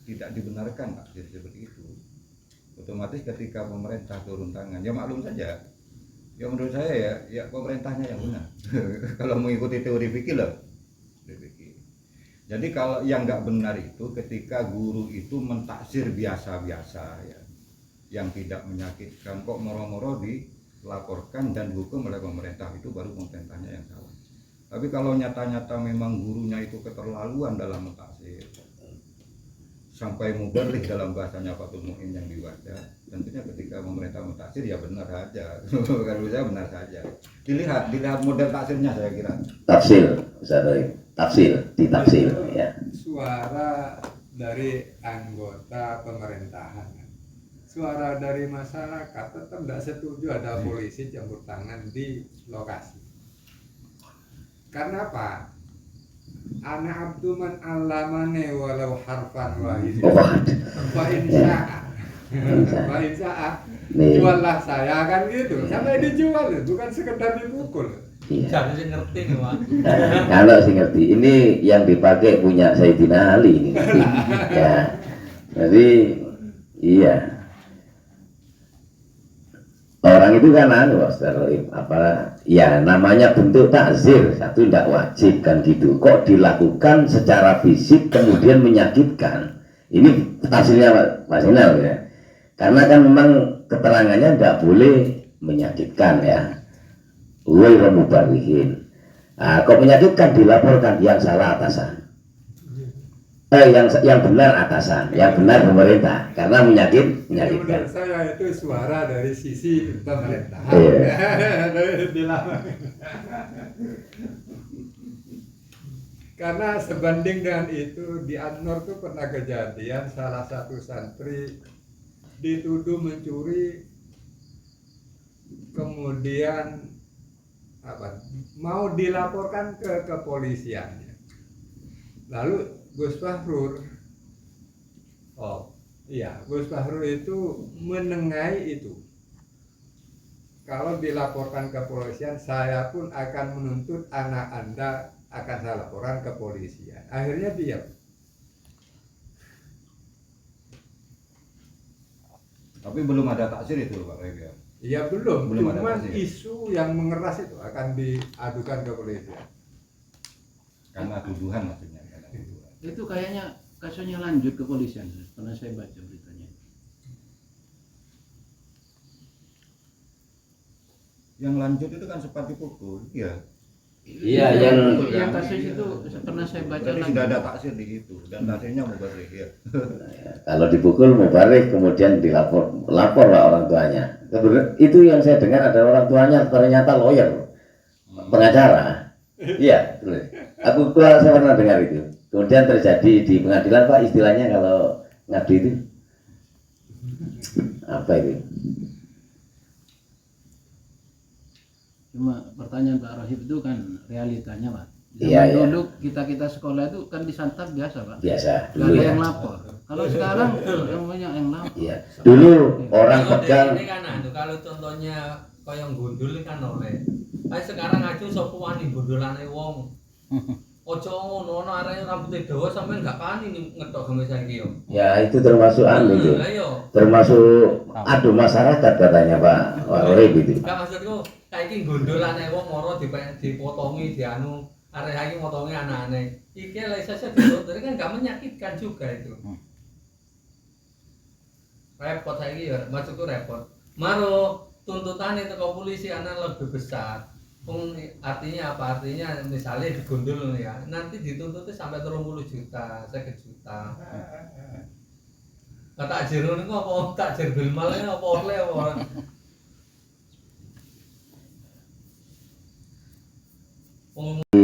tidak dibenarkan takzir seperti itu. Otomatis ketika pemerintah turun tangan, ya maklum saja. Ya menurut saya ya pemerintahnya yang benar. Kalau mengikuti teori fikih loh. Jadi kalau yang nggak benar itu ketika guru itu mentaksir biasa-biasa ya, yang tidak menyakitkan, kok moro-moro dilaporkan dan dihukum oleh pemerintah, itu baru pemerintahnya yang salah. Tapi kalau nyata-nyata memang gurunya itu keterlaluan dalam mentaksir, sampai mubarlih dalam bahasanya Fathul Mu'in yang dibaca, tentunya ketika pemerintah mentaksir ya benar saja. Kalau saya benar saja. Dilihat model taksirnya saya kira. Tafsir, ditafsir ya. Suara dari anggota pemerintahan, suara dari masyarakat tetap tidak setuju ada polisi campur tangan di lokasi. Karena apa? Ana abdu man allamane walau harfan wahid. Wa insya'a. Wa insya'a. Juallah saya kan gitu. Sampai dijual, bukan sekedar dipukul. Iya. Jadi ngerti Pak. Kalau sih ngerti, ini yang dipakai punya Sayyidina Ali ini. Ya. Jadi iya. Orang itu kan ya namanya bentuk takzir, satu tidak wajib kan gitu. Kok dilakukan secara fisik kemudian menyakitkan? Ini tafsirnya Pak Sinal ya. Karena kan memang keterangannya tidak boleh menyakitkan ya. Ghairu mubarrihin. Nah, kok menyakitkan dilaporkan, yang salah atasan. Yang benar atasan, yang benar pemerintah, karena menyakitkan. Menurut saya itu suara dari sisi pemerintahan. Karena sebanding dengan itu di An-Nur itu pernah kejadian salah satu santri dituduh mencuri, kemudian mau dilaporkan ke kepolisiannya. Lalu Gus Fahrur, Gus Fahrur itu menengahi itu. Kalau dilaporkan ke kepolisian, saya pun akan menuntut anak Anda akan saya laporkan ke kepolisian. Akhirnya diam. Tapi belum ada taksir itu Pak Rega. Ya belum ada cuman taksir. isu yang mengeras itu akan diadukan ke kepolisian. Karena tuduhan maksudnya. Itu kayaknya kasusnya lanjut ke polisian, pernah saya baca beritanya. Yang lanjut itu kan sempat dipukul, iya. Iya, yang kasus itu pernah saya baca. Jadi sudah ada taksir di situ dan taksirnya mubarrih ya. Kalau dipukul mubarrih kemudian laporlah orang tuanya. Itu yang saya dengar ada orang tuanya ternyata lawyer, pengacara. Iya, saya pernah dengar itu. Kemudian terjadi di pengadilan Pak, istilahnya kalau ngadu itu apa itu? Cuma pertanyaan Pak Rohib itu kan realitanya Pak. Iya, iya. Dulu kita sekolah itu kan disantap biasa Pak. Biasa Gak dulu ada ya. yang lapor. Kalau sekarang yang banyak yang lapor. Iya. Dulu orang Kalau pegang. ini kan kalau contohnya koyong gundul kan oleh. Tapi sekarang aja sapa wani gundulane wong. Ojo ngono arek rambutnya dawa sampean gak pani ngethok gawe saiki yo. Ya itu termasuk itu. Lah yo. Termasuk adu masyarakat katanya Pak Rohib itu. Gak maksudku kayak iki gondolane wong moro dipotongi dianu arek iki motongi anake. Iki lek sesuk ditutur kan gak menyakitkan juga itu. Repot saiki ya, maksudku repot. Maro tuntutane teko polisi anak lebih besar. Artinya apa? Artinya misalnya digondol ya, nanti dituntutnya sampai 30 juta, 1 juta. Nah, takjir ini apa? Takjir bilmalnya apa oleh apa?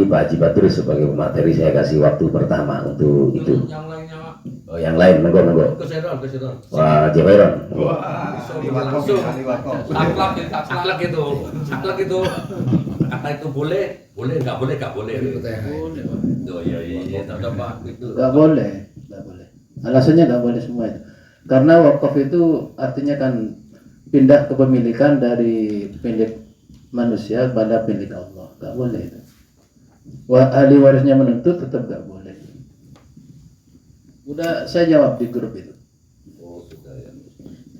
Pak Haji Batur sebagai materi saya kasih waktu pertama untuk itu. Yang lainnya Pak. Oh, yang lain monggo. Keseron. Wah, Jepairon. Langsung. Saklek itu. Kata itu boleh, nggak boleh. Oh iya, tahu Pak itu. Nggak boleh. Alasannya nggak boleh semua itu. Karena wakaf itu artinya kan pindah kepemilikan dari milik manusia pada milik Allah. Nggak boleh itu. Ahli warisnya menuntut tetap nggak boleh. Udah saya jawab di grup itu. Oh sudah ya.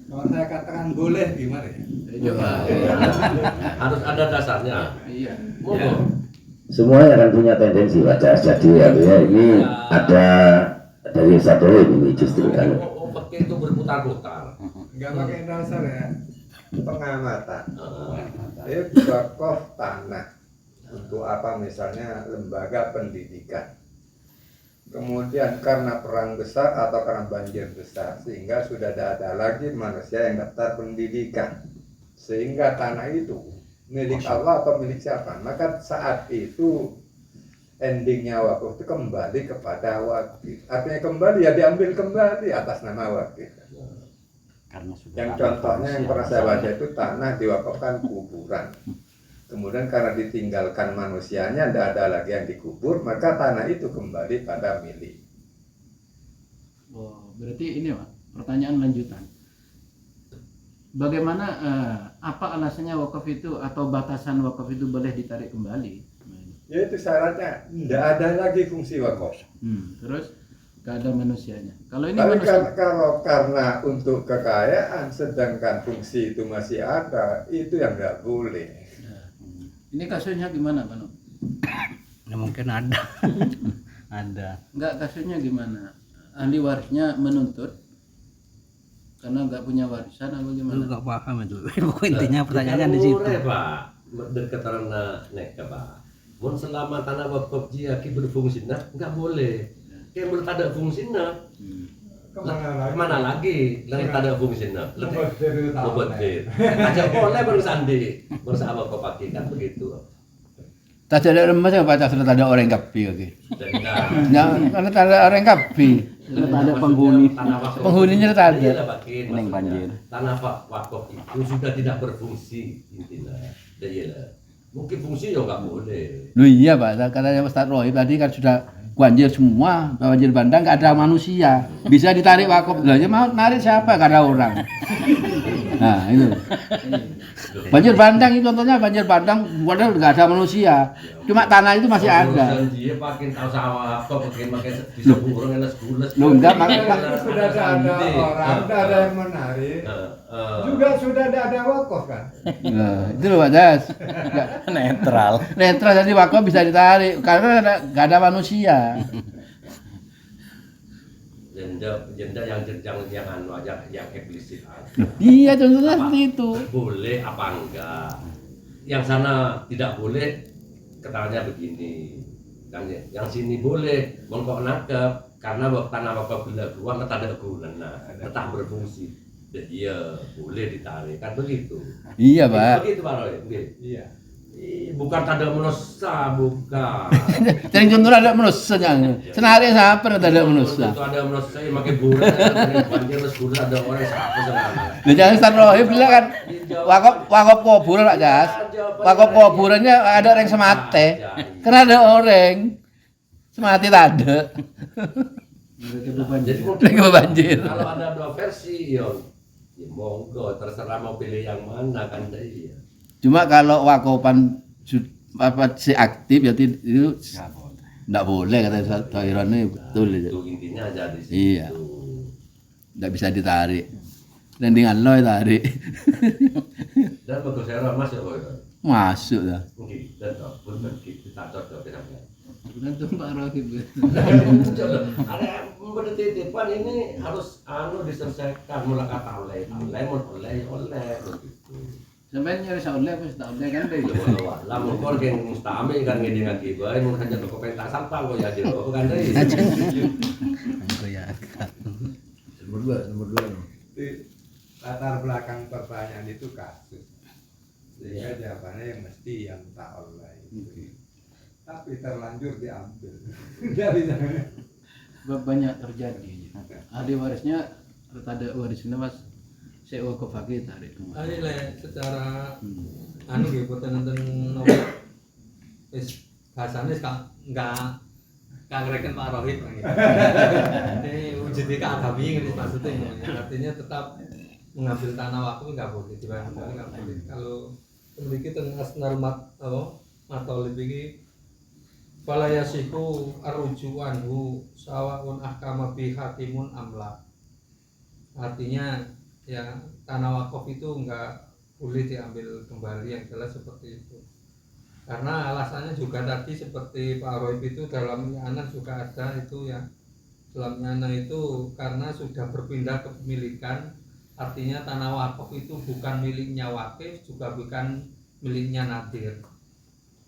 Kalau saya katakan boleh gimana ya? Harus ada dasarnya. Iya. Ya. Semuanya akan punya tendensi baca. Jadi artinya ini ada dari satu ini justru kan. Pakai itu berputar-putar. Nggak pakai dasar ya. Pengamatan. Wakaf tanah untuk apa misalnya lembaga pendidikan. Kemudian karena perang besar atau karena banjir besar sehingga sudah tidak ada lagi manusia yang daftar pendidikan, sehingga tanah itu milik Allah atau milik siapa, maka saat itu endingnya wakaf itu kembali kepada wakil. Artinya kembali ya diambil kembali atas nama wakil. Yang contohnya yang pernah saya baca itu tanah diwakafkan kuburan. Kemudian karena ditinggalkan manusianya, tidak ada lagi yang dikubur, maka tanah itu kembali pada milik. Oh, berarti ini Pak, pertanyaan lanjutan. Bagaimana apa alasannya wakaf itu atau batasan wakaf itu boleh ditarik kembali? Yaitu syaratnya tidak ada lagi fungsi wakaf. Terus gak ada manusianya. Kalau ini Tapi manusia, kalau karena untuk kekayaan, sedangkan fungsi itu masih ada, itu yang nggak boleh. ini kasusnya gimana Pak? Ya, mungkin ada. Ada. Enggak, kasusnya gimana? Ahli warisnya menuntut karena nggak punya warisan atau Lu gimana? nggak paham itu. Pokoknya intinya pertanyaannya di situ. Pak, dari keterangan nek Pak. Mun selama tanah wakaf jia ki berfungsi nggak boleh. Kayak menurut ada fungsinya. Kemana lagi? Lain tak ada fungsinya. Lebih aja boleh bersandi bersama kau pakai kan begitu. Tak ada emas yang baca sudah ada orang kapi lagi. Dan Karena tak ada orang kapi, tak ada penghuni. Penghuninya tak ada. Neng banjir. Tanah wakaf itu sudah tidak berfungsi intinya. Iyalah. Mungkin fungsi ya nggak boleh. Loh iya Pak, katanya Ustaz Rohib tadi kan sudah banjir semua, banjir bandang nggak ada manusia, bisa ditarik wakaf. Lah ya mau narik siapa? Gak ada orang. Nah itu. Banjir bandang itu contohnya banjir bandang, padahal nggak ada manusia, cuma tanah itu masih ada. Dia pakai tahu sawah, kok pakai bisa burung enak gules. Loh enggak Sudah ada orang, sudah ada yang menarik. Juga sudah ada wakaf kan? Nah, itu loh Pak Das. Netral. Netral jadi wakaf bisa ditarik karena nggak ada manusia. Jenda yang anu aja yang eksplisit aja. Iya contohnya seperti itu. Boleh apa enggak? Yang sana tidak boleh, keterangannya begini. Kan yang sini boleh, mongkok nangkep karena tanah wakaf bila keluar tak ada guna, tetap berfungsi. Jadi ya boleh ditarik kan begitu. Iya Pak. Begitu Pak Roy. Iya. Bukan tanda menusa, bukan. Jadi contohnya ada manusianya. Senari siapa ada manusia. Itu ada menusa yang pakai bulan, banjir mas bulan ada orang siapa sebenarnya. Nah, jangan Ustaz Rohib bilang kan wakaf kuburan Pak Jas. Wakaf kuburannya ada orang semate. Karena ada orang semate tak ada. Jadi Mereka banjir. kalau ada dua versi, ya monggo terserah mau pilih yang mana kan dia. Cuma kalau wakafan si aktif ya itu enggak boleh kata Thairan betul itu. Itu intinya aja di situ. Iya. Enggak bisa ditarik. Dan dengan lo tarik. Dan bagus saya mas ya boy. Masuk dah. Mungkin dan pun kita cocok kita punya. Tergantung Pak Rohib. Ada bertitipan ini harus diselesaikan mulai kata oleh begitu. Sampai nyari saudara apa tak oleh kan deh. Lah mun kor geng mustami kan ngene ngati bae mun hanya toko pentas sampah kok ya jero kan deh. Nomor dua. Latar belakang pertanyaan itu kasus. Sehingga jawabannya yang mesti yang tak oleh. tapi terlanjur diambil. Nggak bisa. Banyak terjadi. Ahli warisnya ada warisnya mas sewa ke fakir tarik. Ini le secara anu gitu tentang nopo is bahasanya nggak ngereken Pak Rohit gitu. Ini wujudnya keagami gitu maksudnya. Artinya tetap mengambil tanah waktu nggak boleh dibayar nggak boleh. Kalau memiliki tengah asnar matolib ini falayasiku arrujuanhu sawaun ahkama bi hakimun amla. Artinya ya tanah wakaf itu enggak boleh diambil kembali, yang jelas seperti itu. Karena alasannya juga tadi seperti Pak Roib itu dalam Nyanan juga ada itu ya. Dalam Nyanan itu karena sudah berpindah kepemilikan, artinya tanah wakaf itu bukan miliknya wakif, juga bukan miliknya nadir.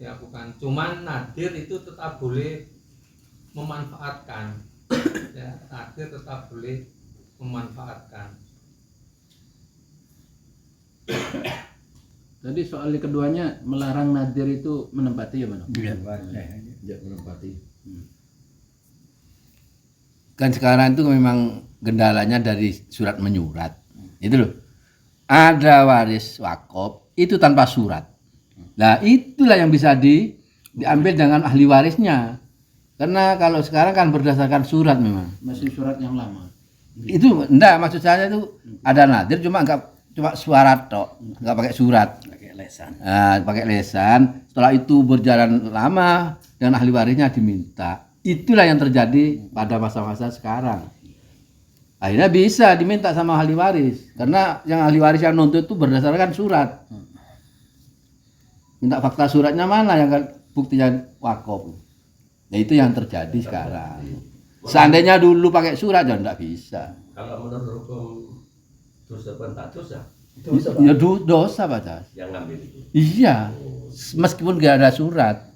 Ya bukan, cuman nadir itu tetap boleh memanfaatkan. Ya, nadir tetap boleh memanfaatkan. Tadi soal keduanya melarang nadir itu menempati ya mana? Tidak menempati. Kan sekarang itu memang gendalanya dari surat menyurat. Itu loh. Ada waris wakaf itu tanpa surat. Nah itulah yang bisa diambil dengan ahli warisnya. Karena kalau sekarang kan berdasarkan surat memang. Masih surat yang lama. Itu enggak, maksud saya itu ada nadir cuma suara tok, enggak pakai surat. Pakai lesan. Nah, pakai lesan. Setelah itu berjalan lama dan ahli warisnya diminta. Itulah yang terjadi pada masa-masa sekarang. Akhirnya bisa diminta sama ahli waris karena yang ahli waris yang nuntut itu berdasarkan surat. Minta fakta suratnya mana yang kan buktinya wakaf. Nah itu yang terjadi sekarang. Seandainya dulu pakai surat ya enggak bisa. Kalau menurut hukum dosa tak dosa? Ya dosa Pak Cas. Yang ngambil itu. Iya. Meskipun enggak ada surat.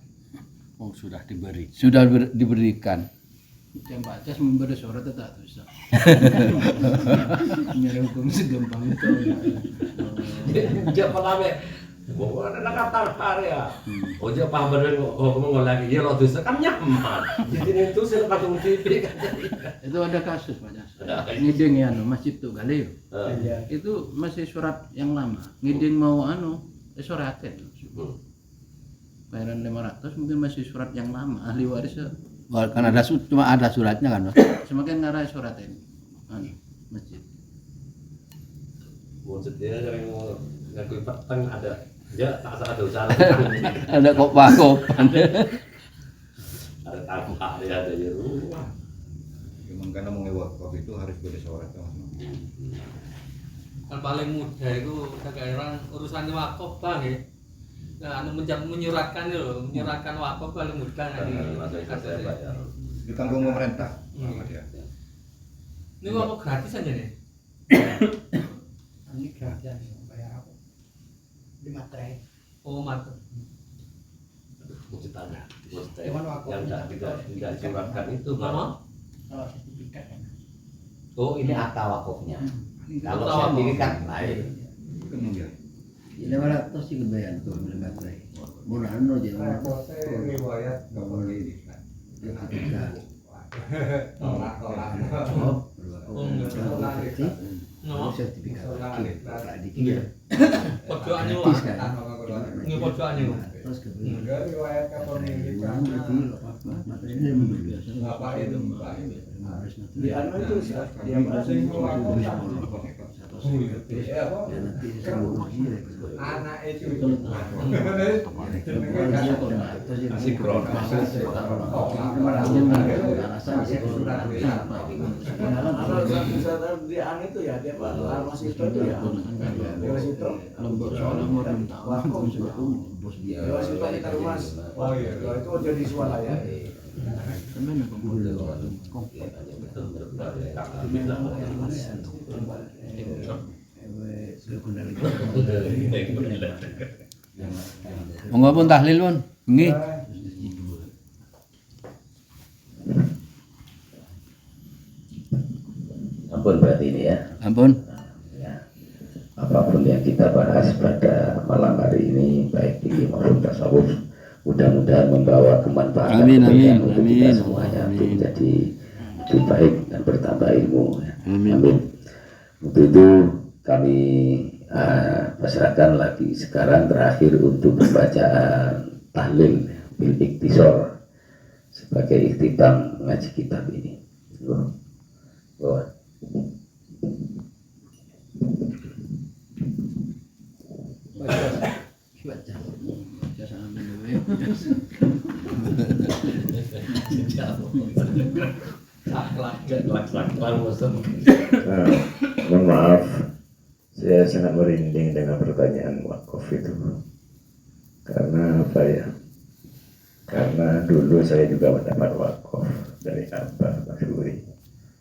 Oh sudah diberi. Sudah diberikan. Yang Pak Cas memberi surat tetap dosa. Nyari hukum segampang itu. Dia pernah bukan ada kata karya. Oh dia paham bener ngomong lagi ya lo dosa kan nyaman. Jadi itu saya patung TV kan. Itu ada kasus Pak Cas. Ngiding ya masjid tuh kali. Itu masih surat yang lama. Ngiding mau suratin. Bayaran 500 mungkin masih surat yang lama. Ahli waris Kan ada cuma ada suratnya kan. semakin ngarah suratin. Masjid. Maksudnya yang ngakui peteng ada dia tak ada usaha. Ada kopan. Ada tangkap dia ada di rumah. Memang karena mau wakaf itu harus bersurat kan. Kan paling mudah itu sekarang urusannya wakaf bang ya. Nah, menyuratkan itu loh, menyuratkan wakaf paling mudah Ditanggung pemerintah. Ini wakaf gratis aja nih. Ini gratis bayar apa? Di materai. Oh mantap. Tanya, yang tidak disuratan itu apa? Kalau sertifikat kan. Oh ini akta wakafnya. Kalau Akta wakaf. sertifikat lain. Ini mana terus sih kebayang tuh materai. Murah no dia. Riwayat kepemilikan. Tolak-tolak. Oh enggak. No. Sertifikat. Pojokan yo. Nggih pojokan yo. Terus Riwayat kepemilikan. Bapak itu Di anu itu dia masih anak itu di anu itu ya dia Pak Mas itu ya Dewas itu lembur soal umur waktu Dewas itu kita Mas oh iya itu jadi swalaya Temen aku Monggo pun tahlil pun. Nggih. Ampun berarti ini ya. Ampun. Ya. Apapun yang kita bahas pada malam hari ini baik fikih maupun tasawuf, mudah-mudahan mudah-mudahan membawa kemanfaatan Amin, kebaikan amin, untuk kita amin. semuanya untuk Amin. menjadi lebih baik dan bertambah ilmu. Amin. Amin. Untuk itu kami pasrahkan lagi sekarang terakhir untuk pembacaan tahlil bil iktisor sebagai ikhtitam ngaji kitab ini. Bawa. Mohon maaf, saya sangat merinding dengan pertanyaan wakaf itu. Karena apa ya? Karena dulu saya juga mendapat wakaf dari Abah Masyuri.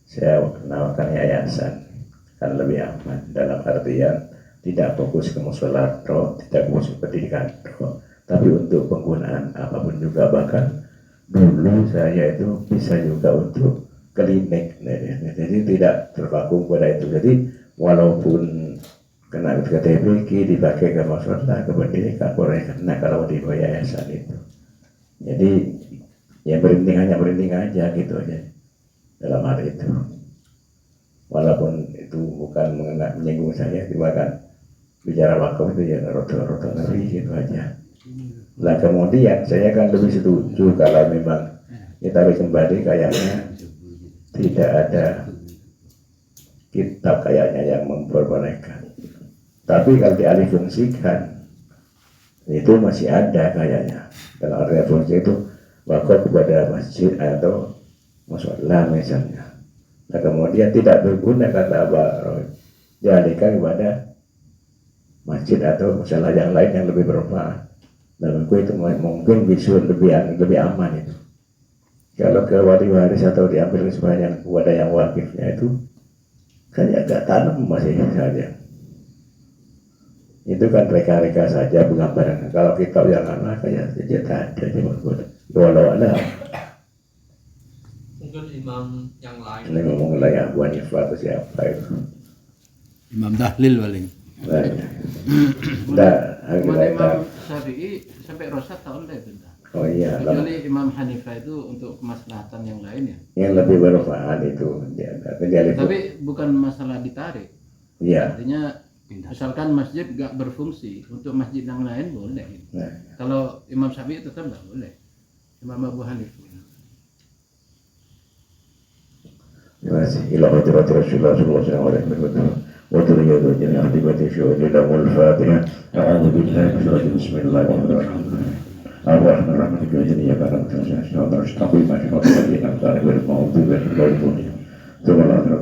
Saya menawarkan yayasan, kan lebih aman dalam artian tidak fokus ke musola, tidak fokus ke pendidikan, tapi untuk penggunaan apapun juga. Bahkan dulu saya itu bisa juga untuk klinik, jadi tidak terpaku pada itu. Jadi walaupun kena KTP dipakai ke musola, ke pendidikan, boleh kena kalau di yayasan itu. Jadi ya berinding aja gitu aja dalam hal itu. Walaupun itu bukan menyinggung saya, cuma kan bicara wakaf itu ya roto-roto ngeri gitu aja. Nah kemudian saya kan lebih setuju kalau memang kita harus kembali kayaknya tidak ada kitab kayaknya yang memperbolehkan. Tapi kalau dialih fungsikan itu masih ada kayaknya. Kalau ada fungsi itu wakaf kepada masjid atau mushola misalnya. Nah kemudian tidak berguna kata Abah Roy, dialihkan kepada masjid atau mushola yang lain yang lebih bermanfaat. Dan itu mungkin bisa lebih aman itu. Kalau ke wali waris atau diambil sebanyak kepada yang wakifnya itu kan agak tanam masih saja. Itu kan reka-reka saja penggambaran. Kalau kitab yang anak kayak saja tak ada walau ada. Mungkin imam yang lain. Ini ngomong lah ya Abu Hanifah atau siapa itu. Imam Tahlil paling. Imam Syafi'i sampai rosat tak oleh itu. Oh iya. Kecuali Imam Hanifah itu untuk kemaslahatan yang lain ya. Yang lebih bermanfaat itu. Tapi bukan masalah ditarik. Iya. Artinya misalkan masjid gak berfungsi, untuk masjid yang lain boleh. Nah. Kalau Imam Syafi'i tetap gak boleh. Imam Abu Hanifah. Terima kasih. Ila hadirat Rasulullah sallallahu alaihi wasallam. Wa turiyatu jannah dibati syuhud lahul Fatihah. A'udzu billahi minasy syaitonir rajim. Bismillahirrahmanirrahim. Ar-Rahman ar-Rahim. Ya karam tasawwur taqwi ma fi qalbi al-maghdubi alaihim wa ad-dallin. Subhanallah.